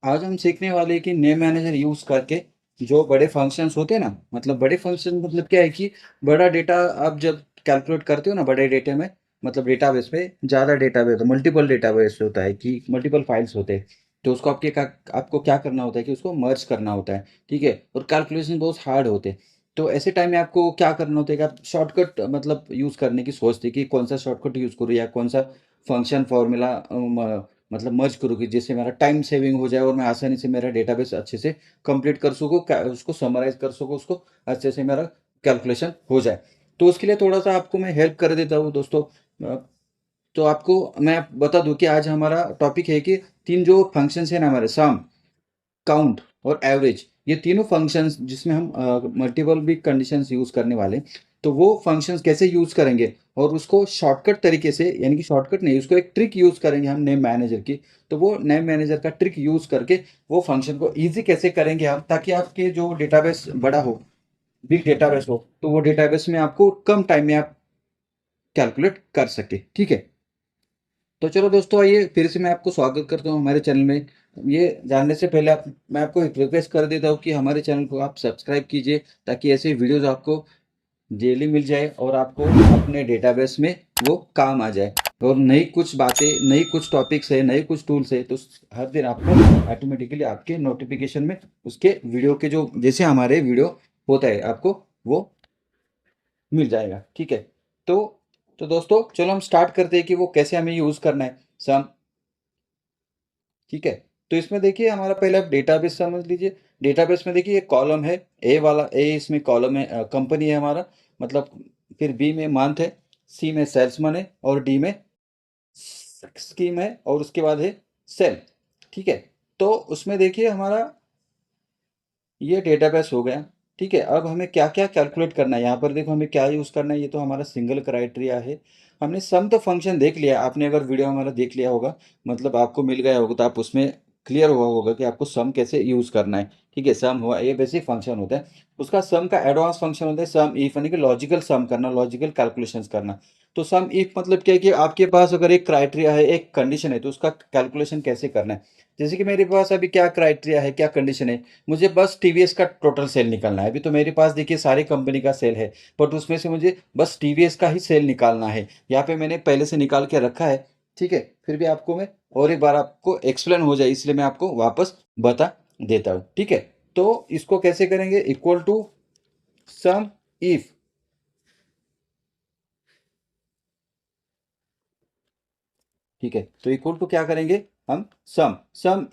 आज हम सीखने वाले हैं कि नेम मैनेजर यूज करके जो बड़े फंक्शंस होते हैं ना, मतलब बड़े फंक्शन मतलब क्या है कि बड़ा डेटा आप जब कैलकुलेट करते हो ना बड़े डेटा में, मतलब डेटाबेस पे ज़्यादा डेटाबेस मल्टीपल डेटाबेस होता है कि मल्टीपल फाइल्स होते हैं। तो उसको आपको क्या करना होता है कि उसको मर्ज करना होता है। ठीक है, और कैलकुलेशन बहुत हार्ड होते हैं। तो ऐसे टाइम में आपको क्या करना होता है कि आप शॉर्टकट मतलब यूज़ करने की सोचते हैं कि कौन सा शॉर्टकट यूज़ करूँ या कौन सा फंक्शन फॉर्मूला मतलब मर्ज करूँ कि जिससे मेरा टाइम सेविंग हो जाए और मैं आसानी से मेरा डेटाबेस अच्छे से कंप्लीट कर सकूँ, उसको समराइज कर सकूँ, उसको अच्छे से मेरा कैलकुलेशन हो जाए। तो उसके लिए थोड़ा सा आपको मैं हेल्प कर देता हूँ दोस्तों। अ, तो आपको मैं बता दूं कि आज हमारा टॉपिक है कि तीन जो फंक्शंस है ना हमारे, सम, काउंट और एवरेज, ये तीनों फंक्शंस जिसमें हम मल्टीपल भी कंडीशंस यूज करने वाले हैं, तो वो फंक्शंस कैसे यूज करेंगे और उसको शॉर्टकट तरीके से, यानी कि शॉर्टकट नहीं, उसको एक ट्रिक यूज करेंगे हम नेम मैनेजर की। तो वो नेम मैनेजर का ट्रिक यूज करके वो फंक्शन को इजी कैसे करेंगे हम, ताकि आपके जो डेटाबेस बड़ा हो, बिग डेटाबेस हो, तो वो डेटाबेस में आपको कम टाइम में आप कैलकुलेट कर सके। ठीक है, तो चलो दोस्तों, आइए फिर से मैं आपको स्वागत करता हूँ हमारे चैनल में। ये जानने से पहले मैं आपको एक रिक्वेस्ट कर देता हूँ कि हमारे चैनल को आप सब्सक्राइब कीजिए, ताकि ऐसे वीडियोस आपको डेली मिल जाए और आपको अपने डेटाबेस में वो काम आ जाए। और नई कुछ बातें, नई कुछ टॉपिक्स है, नए कुछ टूल्स है, तो हर दिन आपको ऑटोमेटिकली आपके नोटिफिकेशन में उसके वीडियो के जो जैसे हमारे वीडियो होता है आपको वो मिल जाएगा। ठीक है, तो तो दोस्तों चलो हम स्टार्ट करते हैं कि वो कैसे हमें यूज़ करना है सम। ठीक है, तो इसमें देखिए हमारा पहले आप डेटाबेस समझ लीजिए। डेटाबेस में देखिए एक कॉलम है, ए वाला, ए इसमें कॉलम है, कंपनी है हमारा, मतलब। फिर बी में मंथ है, सी में सेल्समैन है, और डी में स्कीम है, और उसके बाद है सेल। ठीक है, तो उसमें देखिए हमारा ये डेटाबेस हो गया। ठीक है, अब हमें क्या क्या कैलकुलेट करना है, यहाँ पर देखो हमें क्या यूज़ करना है। ये तो हमारा सिंगल क्राइटेरिया है। हमने सम तो फंक्शन देख लिया, आपने अगर वीडियो हमारा देख लिया होगा, मतलब आपको मिल गया होगा, तो आप उसमें क्लियर हुआ होगा कि आपको सम कैसे यूज़ करना है। ठीक है, सम हुआ, ये बेसिक फंक्शन होता है। उसका सम का एडवांस फंक्शन होता है सम इफ, यानी कि लॉजिकल सम करना, लॉजिकल कैलकुलेशंस करना। तो सम इफ मतलब क्या है कि आपके पास अगर एक क्राइटेरिया है, एक कंडीशन है, तो उसका कैलकुलेशन कैसे करना है। जैसे कि मेरे पास अभी क्या क्राइटेरिया है, क्या कंडीशन है, मुझे बस टीवीएस का टोटल सेल निकालना है। अभी तो मेरे पास देखिए सारी कंपनी का सेल है, बट उसमें से मुझे बस टीवीएस का ही सेल निकालना है। यहाँ पे मैंने पहले से निकाल के रखा है। ठीक है, फिर भी आपको मैं और एक बार आपको एक्सप्लेन हो जाए, इसलिए मैं आपको वापस बता देता हूँ। ठीक है, तो इसको कैसे करेंगे, इक्वल टू सम इफ। ठीक है, तो इक्वल टू क्या करेंगे हम, सम, सम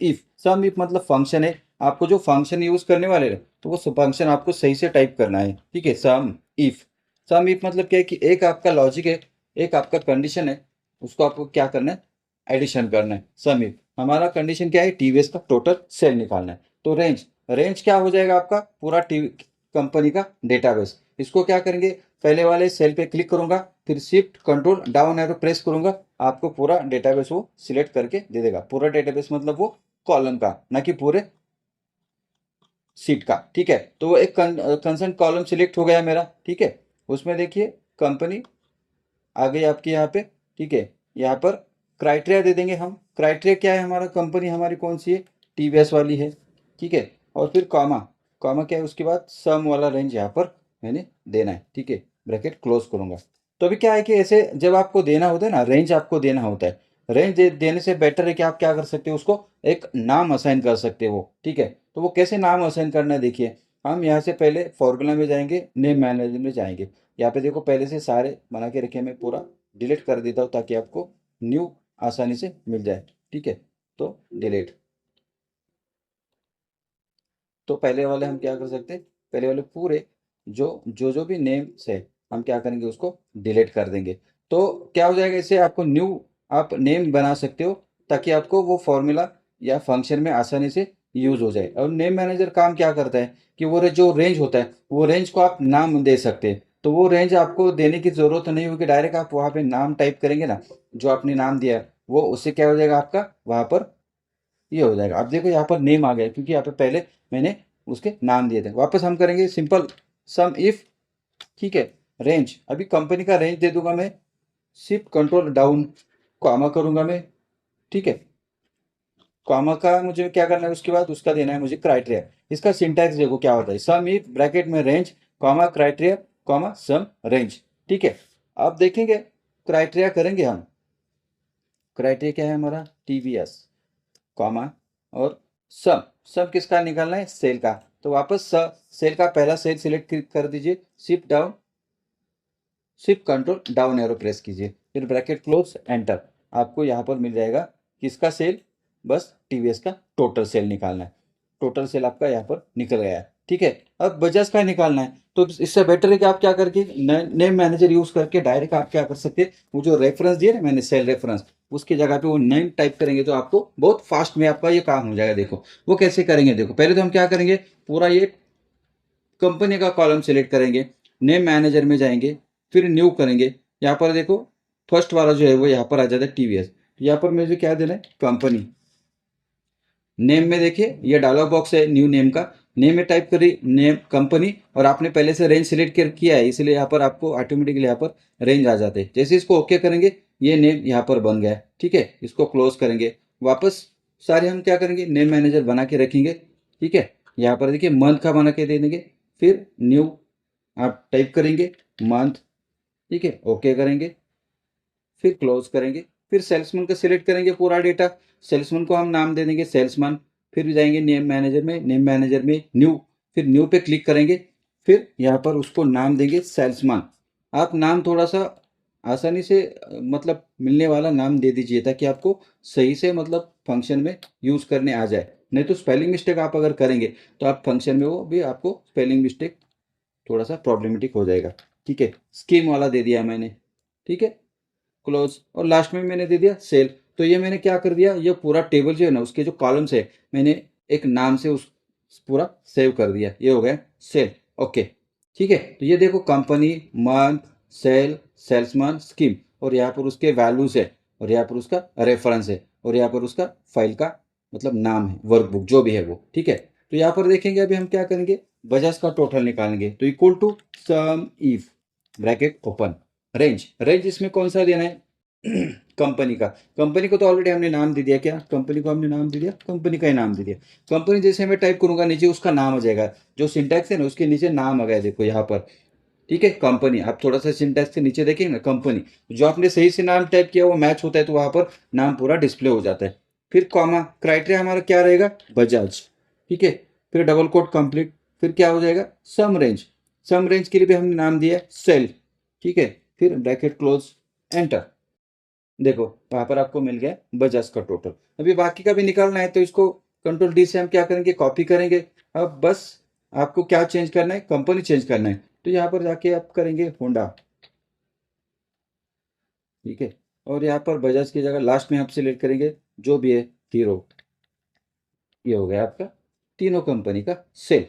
इफ मतलब फंक्शन है। आपको जो फंक्शन यूज करने वाले हैं, तो वो फंक्शन आपको सही से टाइप करना है। ठीक है, इफ सम इफ मतलब क्या है कि एक आपका लॉजिक है, एक आपका कंडीशन है, उसको आपको क्या करना है, एडिशन करना है। सम इफ हमारा कंडीशन क्या है, टीवीएस का टोटल सेल निकालना है। तो रेंज, रेंज क्या हो जाएगा आपका, पूरा टीवी कंपनी का डेटाबेस। इसको क्या करेंगे, पहले वाले सेल पे क्लिक करूंगा, फिर shift control down arrow press करूंगा, आपको पूरा डेटाबेस वो सिलेक्ट करके दे देगा। पूरा डेटाबेस मतलब वो कॉलम का, ना कि पूरे सीट का। ठीक है, तो वो एक कंसर्न कॉलम सिलेक्ट हो गया मेरा। ठीक है, उसमें देखिए कंपनी आ गई आपकी यहाँ पे। ठीक है, यहाँ पर क्राइटेरिया दे देंगे हम। क्राइटेरिया क्या है हमारा, कंपनी हमारी कौन सी है, टीवीएस वाली है। ठीक है, और फिर कॉमा, कॉमा क्या है उसके बाद, सम वाला रेंज यहाँ पर मैंने देना है। ठीक है, ब्रैकेट क्लोज करूंगा। तो अभी क्या है कि ऐसे जब आपको देना होता है ना, रेंज आपको देना होता है, देने से बेटर है कि आप क्या कर सकते हो, उसको एक नाम असाइन कर सकते हो। ठीक है, तो वो कैसे नाम असाइन करना है, देखिए हम यहाँ से पहले फॉर्मूला में जाएंगे, नेम मैनेजर में जाएंगे। यहाँ पे देखो पहले से सारे बना के रखे, मैं पूरा डिलीट कर देता हूँ ताकि आपको न्यू आसानी से मिल जाए। ठीक है, तो डिलीट। तो पहले वाले हम क्या कर सकते हैं, पहले वाले पूरे जो जो जो भी नेम्स है, हम क्या करेंगे, उसको डिलीट कर देंगे। तो क्या हो जाएगा, इससे आपको न्यू आप नेम बना सकते हो, ताकि आपको वो फॉर्मूला या फंक्शन में आसानी से यूज हो जाए। और नेम मैनेजर काम क्या करता है कि वो जो रेंज होता है, वो रेंज को आप नाम दे सकते हैं। तो वो रेंज आपको देने की जरूरत नहीं होगी, डायरेक्ट आप वहाँ पे नाम टाइप करेंगे ना, जो आपने नाम दिया है, वो उससे क्या हो जाएगा आपका वहाँ पर ये हो जाएगा। अब देखो यहाँ पर नेम आ गया, क्योंकि यहाँ पे पहले मैंने उसके नाम दिए थे। वापस हम करेंगे सिंपल सम इफ। ठीक है, रेंज, अभी कंपनी का रेंज दे दूंगा मैं, शिफ्ट कंट्रोल डाउन कॉमा करूंगा मैं। ठीक है, कॉमा का मुझे क्या करना है, उसके बाद उसका देना है मुझे क्राइटेरिया। इसका सिंटैक्स देखो क्या होता है, सम इफ ब्रैकेट में रेंज कॉमा क्राइटेरिया कॉमा सम रेंज। ठीक है, अब देखेंगे क्राइटेरिया करेंगे हम। क्राइटेरिया क्या है हमारा, टीवीएस कॉमा और सम। सम किसका निकालना है, सेल का। तो वापस सेल का पहला सेल सिलेक्ट कर दीजिए, shift down, shift control down arrow press कीजिए, फिर ब्रैकेट क्लोज एंटर। आपको यहाँ पर मिल जाएगा किसका सेल, बस टीवीएस का टोटल सेल निकालना है। टोटल सेल आपका यहाँ पर निकल गया है। ठीक है, अब बजाज का निकालना है, तो इससे बेटर है कि आप क्या करके नेम मैनेजर यूज करके डायरेक्ट आप क्या कर सकते हैं, वो जो रेफरेंस दिए ना मैंने सेल रेफरेंस, उसकी जगह पे वो नेम टाइप करेंगे तो आपको बहुत फास्ट में आपका ये काम हो जाएगा। देखो वो कैसे करेंगे, देखो पहले तो हम क्या करेंगे, पूरा ये कंपनी का कॉलम सेलेक्ट करेंगे, नेम मैनेजर में जाएंगे, फिर न्यू करेंगे। यहाँ पर देखो फर्स्ट वाला जो है वो यहाँ पर आ जाता है टीवीएस। यहाँ पर मुझे क्या देना है, कंपनी। नेम में देखिए ये डायलॉग बॉक्स है न्यू नेम का, नेम में टाइप करिए नेम कंपनी, और आपने पहले से रेंज सिलेक्ट कर किया है इसलिए यहाँ पर आपको ऑटोमेटिकली यहाँ पर रेंज आ जाते हैं। जैसे इसको ओके करेंगे ये नेम यहाँ पर बन गया है। ठीक है, इसको क्लोज करेंगे, वापस सारे हम क्या करेंगे, नेम मैनेजर बना के रखेंगे। ठीक है, यहाँ पर देखिए मंथ का बना के दे देंगे, फिर न्यू आप टाइप करेंगे मंथ। ठीक है, ओके करेंगे, फिर क्लोज करेंगे, फिर सेल्समैन का सिलेक्ट करेंगे पूरा डेटा। सेल्समैन को हम नाम दे देंगे सेल्समैन, फिर जाएंगे नेम मैनेजर में, नेम मैनेजर में न्यू, फिर न्यू पे क्लिक करेंगे, फिर यहाँ पर उसको नाम देंगे सेल्समैन। आप नाम थोड़ा सा आसानी से मतलब मिलने वाला नाम दे दीजिए ताकि आपको सही से मतलब फंक्शन में यूज़ करने आ जाए। नहीं तो स्पेलिंग मिस्टेक आप अगर करेंगे तो आप फंक्शन में वो भी आपको स्पेलिंग मिस्टेक थोड़ा सा प्रॉब्लमेटिक हो जाएगा। ठीक है, स्कीम वाला दे दिया मैंने। ठीक है, क्लोज, और लास्ट में मैंने दे दिया सेल। तो ये मैंने क्या कर दिया, ये पूरा टेबल जो है ना उसके जो कॉलम्स है मैंने एक नाम से उस पूरा सेव कर दिया, ये हो गया सेल। ओके, ठीक है, तो ये देखो company, month, sale, salesman, scheme, और यहाँ पर उसके वैल्यूज है, और यहाँ पर उसका रेफरेंस है, और यहाँ पर उसका फाइल का मतलब नाम है, वर्कबुक जो भी है वो। ठीक है, तो यहाँ पर देखेंगे अभी हम क्या करेंगे, बजाज का टोटल निकालेंगे। तो equal to sum if bracket open range, range इसमें कौन सा देना है कंपनी का। कंपनी को तो ऑलरेडी हमने नाम दे दिया, क्या कंपनी को हमने नाम दे दिया, कंपनी का ही नाम दे दिया। कंपनी जैसे मैं टाइप करूंगा नीचे उसका नाम आ जाएगा, जो सिंटैक्स है ना उसके नीचे नाम आ गया देखो यहाँ पर। ठीक है, कंपनी, आप थोड़ा सा सिंटैक्स के नीचे देखेंगे ना कंपनी, जो आपने सही से नाम टाइप किया वो मैच होता है तो वहां पर नाम पूरा डिस्प्ले हो जाता है। फिर कॉमा, क्राइटेरिया हमारा क्या रहेगा, बजाज। ठीक है, फिर डबल कोट कंप्लीट, फिर क्या हो जाएगा, सम रेंज। सम रेंज के लिए भी हमने नाम दिया सेल। ठीक है, फिर ब्रैकेट क्लोज एंटर। देखो वहां पर आपको मिल गया बजाज का टोटल। अभी बाकी का भी निकालना है तो इसको कंट्रोल डी से हम क्या करेंगे, कॉपी करेंगे। अब बस आपको क्या चेंज करना है, कंपनी चेंज करना है, तो यहाँ पर जाके आप करेंगे होंडा। ठीक है, और यहाँ पर बजाज की जगह लास्ट में आप सिलेक्ट करेंगे जो भी है हीरो। ये हो गया आपका तीनों कंपनी का सेल।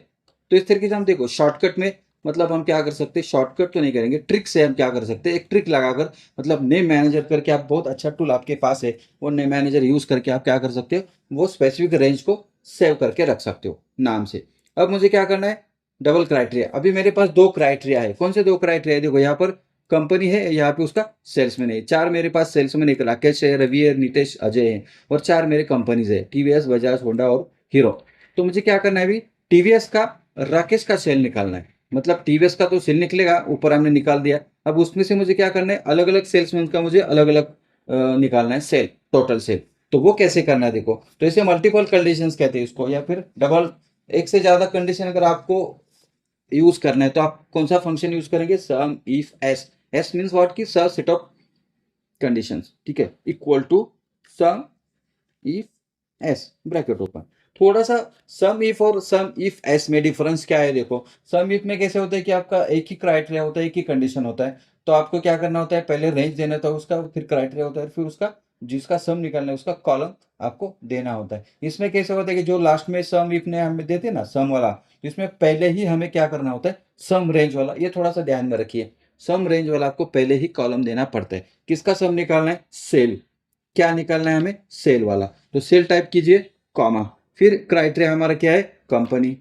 तो इस तरीके से हम देखो शॉर्टकट में मतलब हम क्या कर सकते हैं, शॉर्टकट तो नहीं करेंगे, ट्रिक से हम क्या कर सकते हैं, एक ट्रिक लगाकर मतलब नेम मैनेजर करके आप बहुत अच्छा टूल आपके पास है, वो नेम मैनेजर यूज करके आप क्या कर सकते हो, वो स्पेसिफिक रेंज को सेव करके रख सकते हो नाम से। अब मुझे क्या करना है, डबल क्राइटेरिया। अभी मेरे पास दो क्राइटेरिया है, कौन से दो क्राइटेरिया है, देखो यहाँ पर कंपनी है, यहाँ पे उसका सेल्समैन है। चार मेरे पास सेल्समैन, एक राकेश है, रवि है, नितेश, अजय है, और चार मेरे कंपनीज है, टीवीएस, बजाज, होंडा और हीरो। तो मुझे क्या करना है अभी, टीवीएस का राकेश का सेल निकालना है। मतलब टीवीएस का तो सेल निकलेगा, ऊपर हमने निकाल दिया। अब उसमें से मुझे क्या करना है, अलग अलग सेल्समैन का मुझे अलग अलग निकालना है सेल, टोटल सेल। तो वो कैसे करना है देखो, तो इसे मल्टीपल कंडीशंस कहते हैं इसको, या फिर डबल, एक से ज्यादा कंडीशन अगर आपको यूज करना है तो आप कौन सा फंक्शन यूज करेंगे, sum if S. S means what की सेट ऑफ कंडीशंस। ठीक है, equal to sum if S bracket open. थोड़ा सा सम इफ और सम इफ एस में डिफरेंस क्या है देखो, सम इफ में कैसे होता है कि आपका एक ही क्राइटेरिया होता है, एक ही कंडीशन होता है, तो आपको क्या करना होता है, पहले रेंज देना था उसका, फिर क्राइटेरिया होता है, फिर उसका जिसका सम निकालना है उसका कॉलम आपको देना होता है। इसमें कैसे होता है कि जो लास्ट में सम इफ ने हमें देते ना सम वाला, इसमें पहले ही हमें क्या करना होता है, सम रेंज वाला, ये थोड़ा सा ध्यान में रखिए, सम रेंज वाला आपको पहले ही कॉलम देना पड़ता है। किसका सम निकालना है, सेल। क्या निकालना है हमें, सेल वाला। तो सेल टाइप कीजिए कॉमा, फिर क्राइटेरिया हमारा क्या है, कंपनी,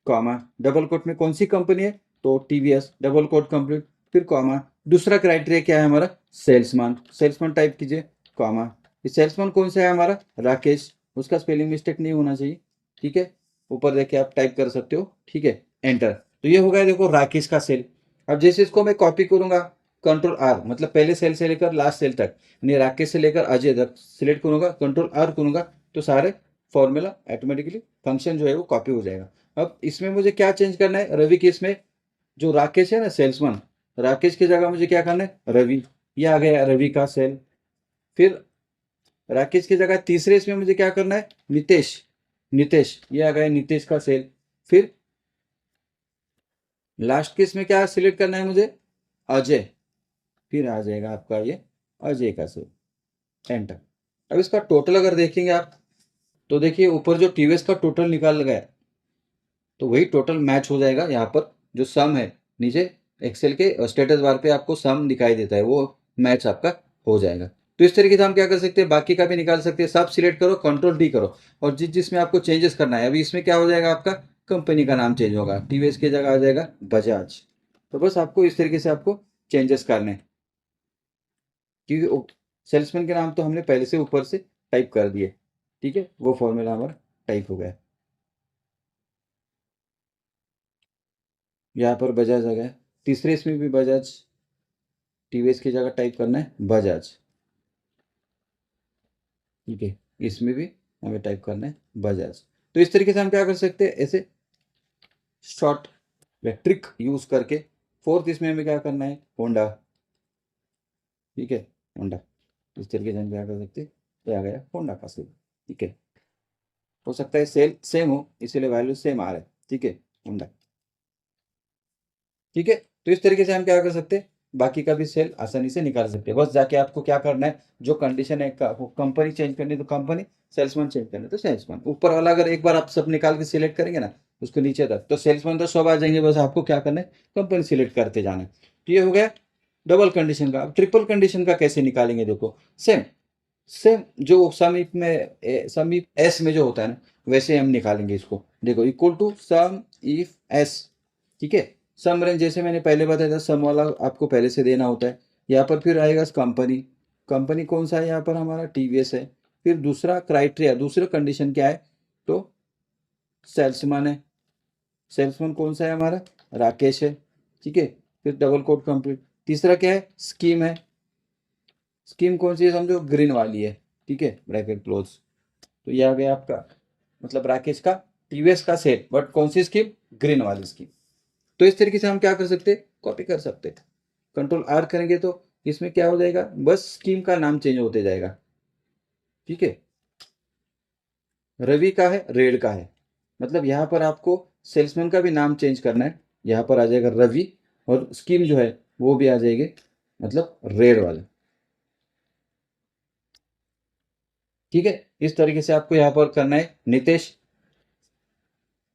कॉमा, डबल कोट में कौन सी कंपनी है, तो टीवीएस, डबल कोट कंप्लीट, फिर कॉमा। दूसरा क्राइटेरिया क्या है हमारा, सेल्समैन, सेल्समैन टाइप कीजिए कॉमा। ये सेल्समैन कौन सा है हमारा, राकेश, उसका स्पेलिंग मिस्टेक नहीं होना चाहिए, ठीक है। ऊपर देखिए आप टाइप कर सकते हो, ठीक है, एंटर। तो ये हो गया देखो राकेश का सेल। अब जैसे इसको मैं कॉपी करूंगा, कंट्रोल आर, मतलब पहले सेल से लेकर लास्ट सेल तक, यानी राकेश से लेकर अजय तक सिलेक्ट करूंगा, कंट्रोल आर करूंगा, तो सारे फॉर्मूला ऑटोमेटिकली फंक्शन जो है वो कॉपी हो जाएगा। अब इसमें मुझे क्या चेंज करना है, रवि के इसमें जो राकेश है ना सेल्समैन, राकेश की जगह मुझे क्या करना है, रवि। ये आ गया रवि का सेल। फिर राकेश की जगह तीसरे इसमें मुझे क्या करना है, नितेश, नितेश, ये आ गया नितेश का सेल। फिर लास्ट के इसमें क्या सिलेक्ट करना है मुझे, अजय। फिर आ जाएगा आपका ये अजय का सेल, एंटर। अब इसका टोटल अगर देखेंगे आप, तो देखिए ऊपर जो टीवीएस का टोटल निकाल गया, तो वही टोटल मैच हो जाएगा यहाँ पर। जो सम है नीचे एक्सेल के स्टेटस बार पे आपको सम दिखाई देता है, वो मैच आपका हो जाएगा। तो इस तरीके से हम क्या कर सकते हैं, बाकी का भी निकाल सकते हैं। सब सिलेक्ट करो, कंट्रोल डी करो, और जिसमें आपको चेंजेस करना है, अभी इसमें क्या हो जाएगा, आपका कंपनी का नाम चेंज होगा, टीवीएस की जगह आ जाएगा बजाज। तो बस आपको इस तरीके से आपको चेंजेस करने हैं, क्योंकि सेल्समैन के नाम तो हमने पहले से ऊपर से टाइप कर दिए, ठीक है, वो फॉर्मूला हमारा टाइप हो गया। यहाँ पर बजाज आ गया, तीसरे इसमें भी बजाज, टीवीएस की जगह टाइप करना है बजाज, ठीक है, इसमें भी हमें टाइप करना है बजाज। तो इस तरीके से हम क्या कर सकते हैं, ऐसे शॉर्ट या ट्रिक यूज करके। फोर्थ इसमें हमें क्या करना है, होंडा, ठीक है, होंडा। इस तरीके से हम क्या कर सकते हैं, ये आ गया होंडा का सेल, ठीक है। हो सकता है सेल सेम हो, इसीलिए वैल्यू सेम आ रहा है, ठीक है, होंडा, ठीक है। तो इस तरीके से हम क्या कर सकते हैं, बाकी का भी सेल आसानी से निकाल सकते हैं। बस जाके आपको क्या करना है, जो कंडीशन है, कंपनी चेंज करनी है तो कंपनी, सेल्समैन चेंज करना है तो सेल्समैन। ऊपर वाला अगर एक बार आप सब निकाल के सिलेक्ट करेंगे ना, उसको नीचे तक तो सेल्समैन तो सब आ जाएंगे, बस आपको क्या करना है, कंपनी सिलेक्ट करते जाना है। तो ये हो गया डबल कंडीशन का। अब ट्रिपल कंडीशन का कैसे निकालेंगे, देखो सेम, सेम जो समीप में समीप एस में जो होता है ना, वैसे हम निकालेंगे इसको। देखो equal to sum if s, ठीक है। सम रेंज जैसे मैंने पहले बताया था, सम वाला आपको पहले से देना होता है। यहाँ पर फिर आएगा कंपनी, कंपनी कौन सा है, यहाँ पर हमारा टीवीएस है। फिर दूसरा क्राइटेरिया, दूसरा कंडीशन क्या है, तो सेल्समैन है, सेल्समैन कौन सा है हमारा, राकेश है, ठीक है। फिर डबल कोट कंप्लीट। तीसरा क्या है, स्कीम है, स्कीम कौन सी है, समझो ग्रीन वाली है, ठीक है, ब्रैकेट क्लोज। तो ये आ गया आपका, मतलब राकेश का टीवीएस का सेट, बट कौन सी स्कीम, ग्रीन वाली स्कीम। तो इस तरीके से हम क्या कर सकते हैं, कॉपी कर सकते हैं। कंट्रोल आर करेंगे तो इसमें क्या हो जाएगा, बस स्कीम का नाम चेंज होते जाएगा, ठीक है। रवि का है, रेड का है, मतलब यहाँ पर आपको सेल्समैन का भी नाम चेंज करना है। यहाँ पर आ जाएगा रवि, और स्कीम जो है वो भी आ जाएगी, मतलब रेड वाला, ठीक है। इस तरीके से आपको यहाँ पर करना है नितेश,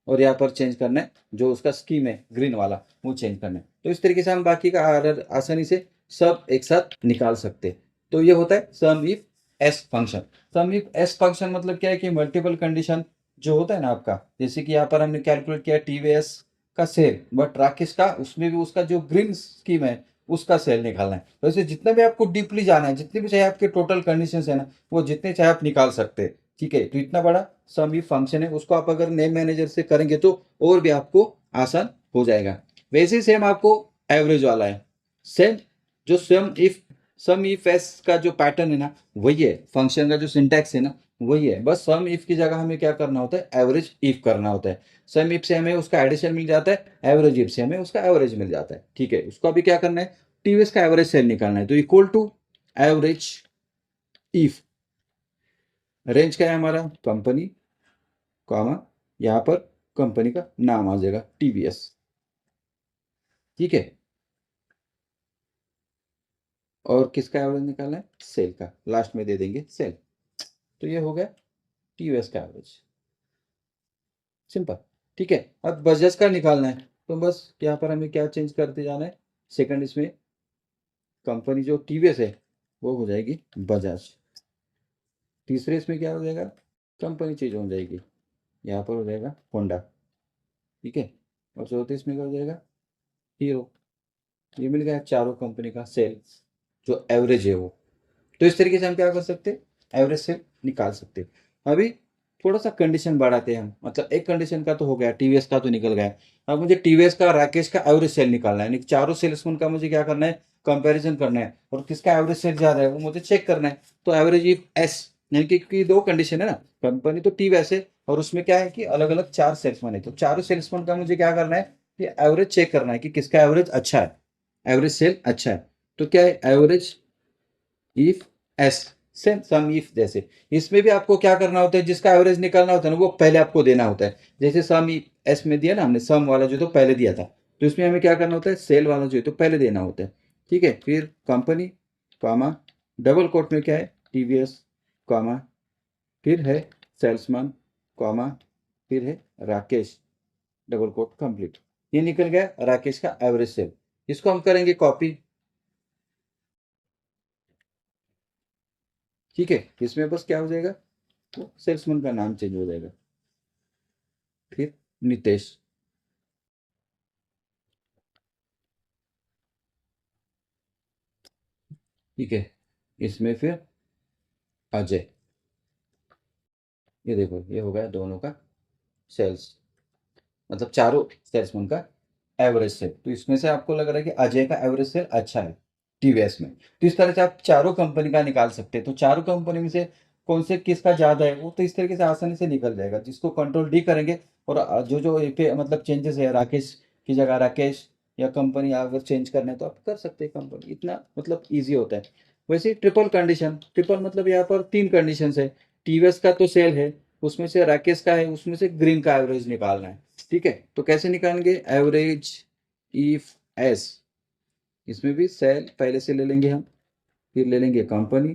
और यहाँ पर चेंज करना है जो उसका स्कीम है ग्रीन वाला, वो चेंज करना है। तो इस तरीके से हम बाकी का आर्डर आसानी से सब एक साथ निकाल सकते हैं। तो ये होता है sum if S function. Sum if S function मतलब क्या है कि मल्टीपल कंडीशन जो होता है ना आपका, जैसे कि यहाँ पर हमने कैलकुलेट किया टीवीएस का सेल, बट राकेश का, उसमें भी उसका जो ग्रीन स्कीम है उसका सेल निकालना है। तो ऐसे जितना भी आपको डीपली जाना है, जितने भी चाहे आपके टोटल कंडीशन है ना, वो जितने चाहे आप निकाल सकते हैं, ठीक है। तो इतना बड़ा सम इफ फंक्शन है, उसको आप अगर नेम मैनेजर से करेंगे तो और भी आपको आसान हो जाएगा। वैसे ही सेम आपको एवरेज वाला है, सेम जो सम इफ एस का जो पैटर्न है ना, वही है, फंक्शन का जो सिंटैक्स है ना वही है, बस सम इफ की जगह हमें क्या करना होता है, एवरेज इफ करना होता है। सम इफ से हमें उसका एडिशन मिल जाता है, एवरेज इफ से हमें उसका एवरेज मिल जाता है, ठीक है। उसको अभी क्या करना है, टीवीएस का एवरेज सेल निकालना है, तो equal to average if, range क्या है हमारा, कंपनी, कॉमा, यहाँ पर कंपनी का नाम आ जाएगा टीवीएस, ठीक है। और किसका एवरेज निकालना है, सेल का, लास्ट में दे देंगे सेल। तो ये हो गया टीवीएस का एवरेज, सिंपल, ठीक है। अब बजाज का निकालना है, तो बस यहाँ पर हमें क्या चेंज करते जाना है, सेकंड इसमें कंपनी जो टीवीएस है वो हो जाएगी बजाज। तीसरे इसमें क्या हो जाएगा, कंपनी चेंज हो जाएगी, यहाँ पर हो जाएगा होंडा, ठीक है। और चौथे इसमें क्या हो जाएगा, हीरो। ये मिल गया चारों कंपनी का सेल जो एवरेज है वो। तो इस तरीके से हम क्या कर सकते हैं, एवरेज से निकाल सकते हैं। अभी थोड़ा सा कंडीशन बढ़ाते हैं हम, मतलब एक कंडीशन का तो हो गया, टीवीएस का तो निकल गया। अब मुझे टीवीएस का, राकेश का एवरेज सेल निकालना है, यानी चारों सेल्समैन का मुझे क्या करना है, कंपैरिजन करना है, और किसका एवरेज सेल ज्यादा है वो मुझे चेक करना है। तो एवरेज इफ एस, यानी कि दो कंडीशन है ना, कंपनी तो टीवीएस है और उसमें क्या है कि अलग अलग चार सेल्समैन है, तो चारों सेल्समैन का मुझे क्या करना है कि एवरेज चेक करना है कि किसका एवरेज अच्छा है, एवरेज सेल अच्छा है। तो क्या है, average if s, same sum if जैसे, इसमें भी आपको क्या करना होता है, जिसका एवरेज निकालना होता है ना वो पहले आपको देना होता है। जैसे सम एस में दिया ना हमने, सम वाला जो तो पहले दिया था, तो इसमें हमें क्या करना होता है, सेल वाला जो है तो पहले देना होता है। ठीक है, फिर कंपनी, कॉमा, डबल कोट में क्या है, टीवीएस, कॉमा, फिर है सेल्समैन, कॉमा, फिर है राकेश, डबल कोट कंप्लीट। ये निकल गया राकेश का एवरेज सेल। इसको हम करेंगे कॉपी। ठीक है, इसमें बस क्या हो जाएगा, तो सेल्समैन का नाम चेंज हो जाएगा, फिर नितेश। ठीक है, इसमें फिर अजय। ये देखो, ये हो गया दोनों का सेल्स, मतलब चारों सेल्समैन का एवरेज सेल। तो इसमें से आपको लग रहा है कि अजय का एवरेज सेल अच्छा है टीवीएस में, तो इस तरह से आप चारों कंपनी का निकाल सकते हैं। तो चारों कंपनी में से कौन से किसका ज्यादा है, वो तो इस तरीके से आसानी से निकल जाएगा, जिसको कंट्रोल डी करेंगे। और जो जो मतलब चेंजेस है, राकेश की जगह राकेश, या कंपनी अगर चेंज करना है तो आप कर सकते हैं कंपनी, इतना मतलब ईजी होता है। वैसे ट्रिपल कंडीशन, ट्रिपल मतलब यहाँ पर तीन कंडीशन है, टीवीएस का तो सेल है, उसमें से राकेश का है, उसमें से ग्रीन का एवरेज निकालना है। ठीक है, तो कैसे निकालेंगे, एवरेज इफ एस, इसमें भी सेल पहले से ले लेंगे हम, फिर ले लेंगे कंपनी,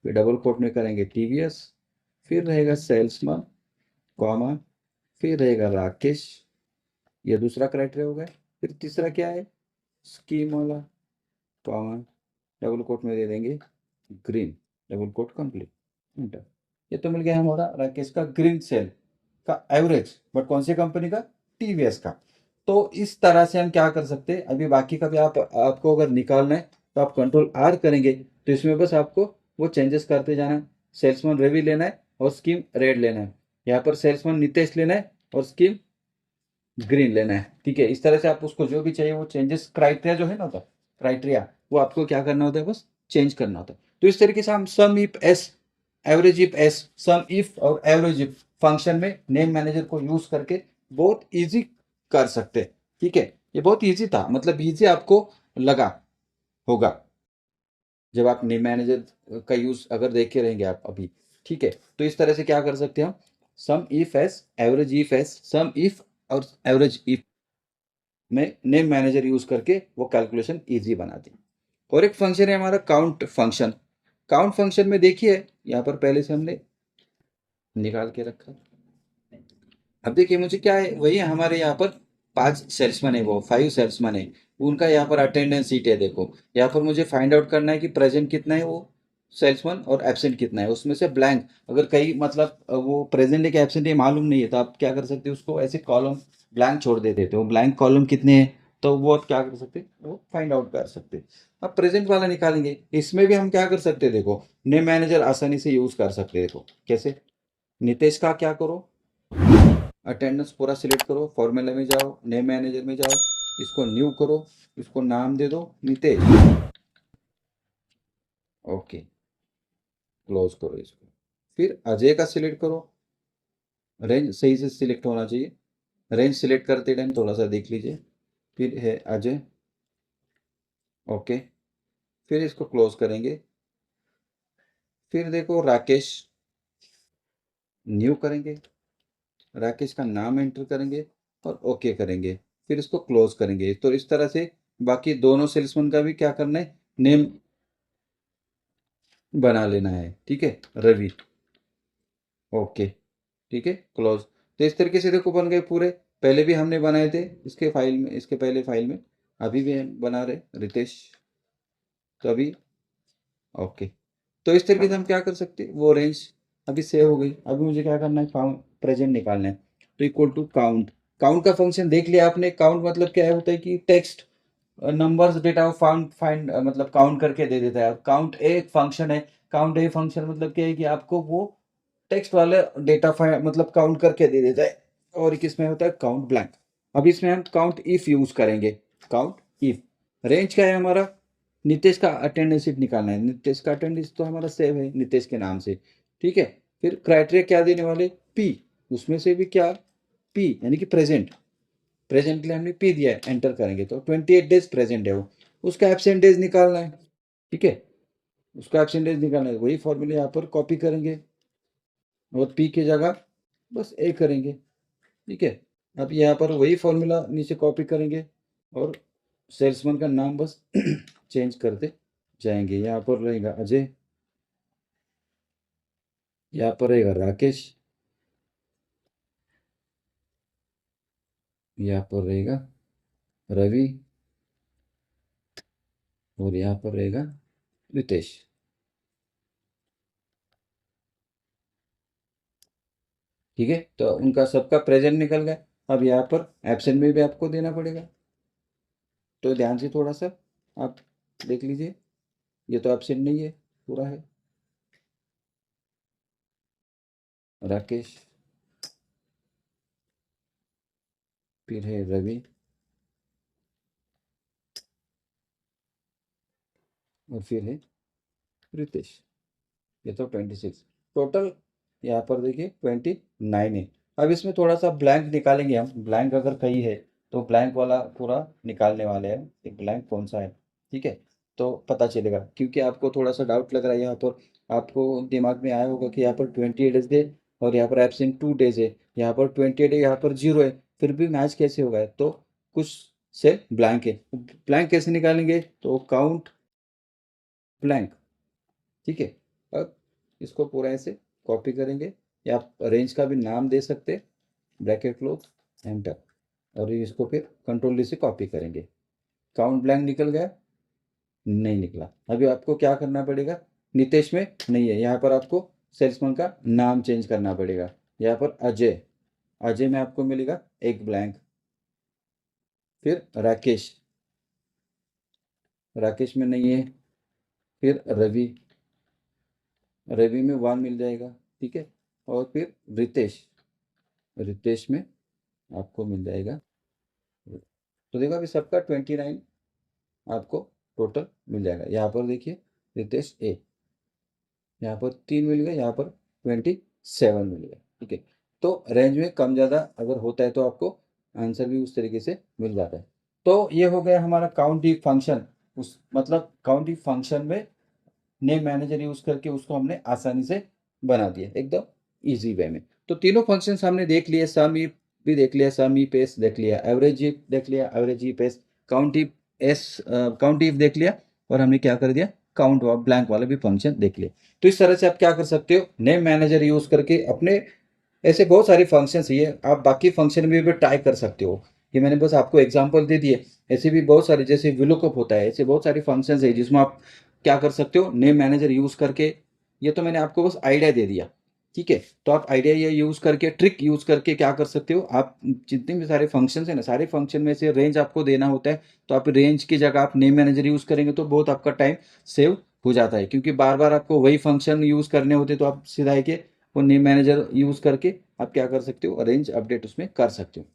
फिर डबल कोट में करेंगे टीवीएस, फिर रहेगा सेल्समैन, कॉमा, फिर रहेगा राकेश, ये दूसरा क्राइटेरिया हो गया। फिर तीसरा क्या है, स्कीम वाला, कॉमा, डबल कोट में दे देंगे green, double quote complete, enter. ये तो मिल गया हमारा राकेश का ग्रीन सेल का एवरेज, बट कौन सी कंपनी का, टीवीएस का। तो इस तरह से हम क्या कर सकते हैं, अभी बाकी का भी आपको अगर निकालना है तो आप कंट्रोल आर करेंगे, तो इसमें बस आपको वो चेंजेस करते जाना है। सेल्समैन रवि लेना है और स्कीम रेड लेना है, यहाँ पर सेल्समैन नितेश लेना है और स्कीम ग्रीन लेना है। ठीक है, इस तरह से आप उसको जो भी चाहिए वो चेंजेस क्राइटेरिया जो है ना, होता क्राइटेरिया, वो आपको क्या करना होता है, बस चेंज करना होता है। तो इस तरीके से हम sum if S, average if S, sum if और एवरेज इफ फंक्शन में नेम मैनेजर को यूज करके बहुत इजी कर सकते हैं। ठीक है, ये बहुत इजी था, मतलब इजी आपको लगा होगा जब आप नेम मैनेजर का यूज अगर देखे रहेंगे आप अभी। ठीक है, तो इस तरह से क्या कर सकते हैं हम, sum if S, average if S, sum if और एवरेज इफ में नेम मैनेजर यूज करके वो कैलकुलेशन इजी बना दी। और एक फंक्शन है हमारा काउंट फंक्शन। काउंट फंक्शन में देखिए, यहाँ पर पहले से हमने निकाल के रखा। अब देखिए मुझे क्या है, वही है, हमारे यहाँ पर पांच सेल्समैन है, वो फाइव सेल्समैन है, उनका यहाँ पर अटेंडेंस सीट है। देखो यहाँ पर मुझे फाइंड आउट करना है कि प्रेजेंट कितना है वो सेल्समैन और एब्सेंट कितना है, उसमें से ब्लैंक, अगर कहीं मतलब वो प्रेजेंट है कि एब्सेंट है मालूम नहीं है, तो आप क्या कर सकते हैं, उसको ऐसे कॉलम ब्लैंक छोड़ देते थे, वो ब्लैंक कॉलम कितने हैं, तो वो आप क्या कर सकते हैं, वो फाइंड आउट कर सकते हैं। अब प्रेजेंट वाला निकालेंगे, इसमें भी हम क्या कर सकते हैं, देखो नेम मैनेजर आसानी से यूज कर सकते हैं। देखो कैसे, नितेश का क्या करो, अटेंडेंस पूरा सिलेक्ट करो, फॉर्मूला में जाओ, नेम मैनेजर में जाओ, इसको न्यू करो, इसको नाम दे दो नितेश, ओके, क्लोज करो इसको। फिर अजय का सिलेक्ट करो, रेंज सही से सिलेक्ट होना चाहिए, रेंज सिलेक्ट करते टाइम थोड़ा सा देख लीजिए। फिर है अजय, ओके, फिर इसको क्लोज करेंगे। फिर देखो राकेश, न्यू करेंगे, राकेश का नाम एंटर करेंगे और ओके करेंगे, फिर इसको क्लोज करेंगे। तो इस तरह से बाकी दोनों सेल्समैन का भी क्या करना है, नेम बना लेना है। ठीक है, रवि, ओके, ठीक है, क्लोज। तो इस तरीके से देखो बन गए पूरे, पहले भी हमने बनाए थे इसके फाइल में, इसके पहले फाइल में, अभी भी हम बना रहे रितेश, तो अभी ओके। तो इस तरीके से हम क्या कर सकते हैं, वो रेंज अभी सेव हो गई। अभी मुझे क्या करना है, काउंट प्रेजेंट निकालना है, तो इक्वल टू काउंट। काउंट का फंक्शन देख लिया आपने, काउंट मतलब क्या है, होता है कि text numbers data found find मतलब काउंट करके दे देता है। काउंट एक फंक्शन है, काउंट ए फंक्शन मतलब क्या है कि आपको वो टेक्स्ट वाले डेटा मतलब काउंट करके दे देता है, और एक इसमें होता है काउंट ब्लैंक। अब इसमें हम काउंट इफ यूज करेंगे। काउंट इफ रेंज क्या है हमारा, नितेश का अटेंडेंस शीट निकालना है। नितेश का अटेंडेंस तो हमारा सेव है नितेश के नाम से, ठीक है। फिर क्राइटेरिया क्या देने वाले, पी, उसमें से भी क्या, पी यानी कि प्रेजेंट। प्रेजेंट के लिए हमने पी दिया है, एंटर करेंगे तो 28 डेज प्रेजेंट है वो। उसका एब्सेंट डेज निकालना है, ठीक है। उसका एब्सेंट डेज निकालना है, वही फॉर्मूला यहाँ पर कॉपी करेंगे और पी की जगह बस ए करेंगे, ठीक है। अब यहाँ पर वही फॉर्मूला नीचे कॉपी करेंगे और सेल्समैन का नाम बस चेंज करते जाएंगे। यहाँ पर रहेगा अजय, यहाँ पर रहेगा राकेश, यहाँ पर रहेगा रवि, और यहाँ पर रहेगा रितेश, ठीक है। तो उनका सबका प्रेजेंट निकल गया। अब यहाँ पर एब्सेंट में भी आपको देना पड़ेगा, तो ध्यान से थोड़ा सा आप देख लीजिए। ये तो एब्सेंट नहीं है, पूरा है। राकेश, फिर है रवि, और फिर है रितेश। ये तो 26 टोटल, यहाँ पर देखिए 29 है। अब इसमें थोड़ा सा ब्लैंक निकालेंगे हम। ब्लैंक अगर कहीं है तो ब्लैंक वाला पूरा निकालने वाले हैं, एक ब्लैंक कौन सा है, ठीक है। तो पता चलेगा, क्योंकि आपको थोड़ा सा डाउट लग रहा है यहाँ पर। आपको दिमाग में आया होगा कि यहाँ पर 28 डेज है और यहाँ पर एब्सेंट 2 डेज है, यहाँ पर 28 है, यहाँ पर 0 है, फिर भी मैच कैसे होगा। तो कुछ से ब्लैंक है। ब्लैंक कैसे निकालेंगे, तो काउंट ब्लैंक, ठीक है। अब इसको पूरा ऐसे कॉपी करेंगे, या आप रेंज का भी नाम दे सकते, ब्रैकेट क्लोज, एंटर। और इसको फिर कंट्रोल डी से कॉपी करेंगे। काउंट ब्लैंक निकल गया, नहीं निकला। अभी आपको क्या करना पड़ेगा, नितेश में नहीं है, यहाँ पर आपको सेल्समैन का नाम चेंज करना पड़ेगा। यहाँ पर अजय, अजय में आपको मिलेगा एक ब्लैंक। फिर राकेश, राकेश में नहीं है। फिर रवि, रवि में 1 मिल जाएगा, ठीक है। और फिर रितेश, रितेश में आपको मिल जाएगा। तो देखो अभी सबका 29 आपको टोटल मिल जाएगा। यहाँ पर देखिए रितेश ए, यहाँ पर 3 मिल गए, यहाँ पर 27 मिल गए, ठीक है। तो रेंज में कम ज़्यादा अगर होता है तो आपको आंसर भी उस तरीके से मिल जाता है। तो ये हो गया हमारा काउंट इफ फंक्शन। उस मतलब काउंट इफ फंक्शन में नेम मैनेजर यूज करके उसको हमने आसानी से बना दिया, एकदम इजी वे में। तो तीनों फंक्शंस हमने देख लिए, सम इफ भी देख लिया, सम इफ एस देख लिया, एवरेज इफ देख लिया, average if S, count if S, count if देख लिया, और हमने क्या कर दिया, काउंट ब्लैंक वाला भी फंक्शन देख लिया। तो इस तरह से आप क्या कर सकते हो, नेम मैनेजर यूज करके अपने, ऐसे बहुत सारे फंक्शंस ये आप बाकी फंक्शन में भी ट्राई कर सकते हो। ये मैंने बस आपको एग्जांपल दे दिए। ऐसे भी बहुत सारे, जैसे विलुकअप होता है, ऐसे बहुत सारे फंक्शंस है जिसमें आप क्या कर सकते हो, नेम मैनेजर यूज करके। ये तो मैंने आपको बस आइडिया दे दिया, ठीक है। तो आप आइडिया ये यूज करके, ट्रिक यूज करके क्या कर सकते हो, आप जितने भी सारे फंक्शंस है ना, सारे फंक्शन में से रेंज आपको देना होता है, तो आप रेंज की जगह आप नेम मैनेजर यूज करेंगे तो बहुत आपका टाइम सेव हो जाता है। क्योंकि बार बार आपको वही फंक्शन यूज करने होते, तो आप सीधा है कि वो नेम मैनेजर यूज करके आप क्या कर सकते हो, रेंज अपडेट उसमें कर सकते हो।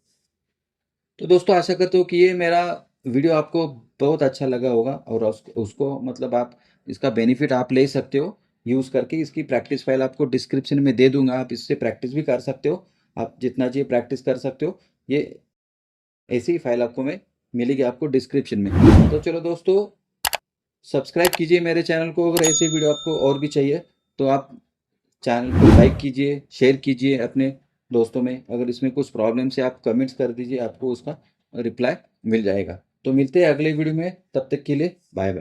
तो दोस्तों आशा करते हो कि ये मेरा वीडियो आपको बहुत अच्छा लगा होगा, और उसको मतलब आप इसका बेनिफिट आप ले सकते हो यूज़ करके। इसकी प्रैक्टिस फाइल आपको डिस्क्रिप्शन में दे दूंगा, आप इससे प्रैक्टिस भी कर सकते हो। आप जितना चाहिए प्रैक्टिस कर सकते हो। ये ऐसी ही फाइल आपको मैं मिलेगी आपको डिस्क्रिप्शन में। तो चलो दोस्तों, सब्सक्राइब कीजिए मेरे चैनल को। अगर ऐसे वीडियो आपको और भी चाहिए तो आप चैनल को लाइक कीजिए, शेयर कीजिए अपने दोस्तों में। अगर इसमें कुछ प्रॉब्लम है आप कमेंट्स कर दीजिए, आपको उसका रिप्लाई मिल जाएगा। तो मिलते हैं अगले वीडियो में, तब तक के लिए बाय बाय।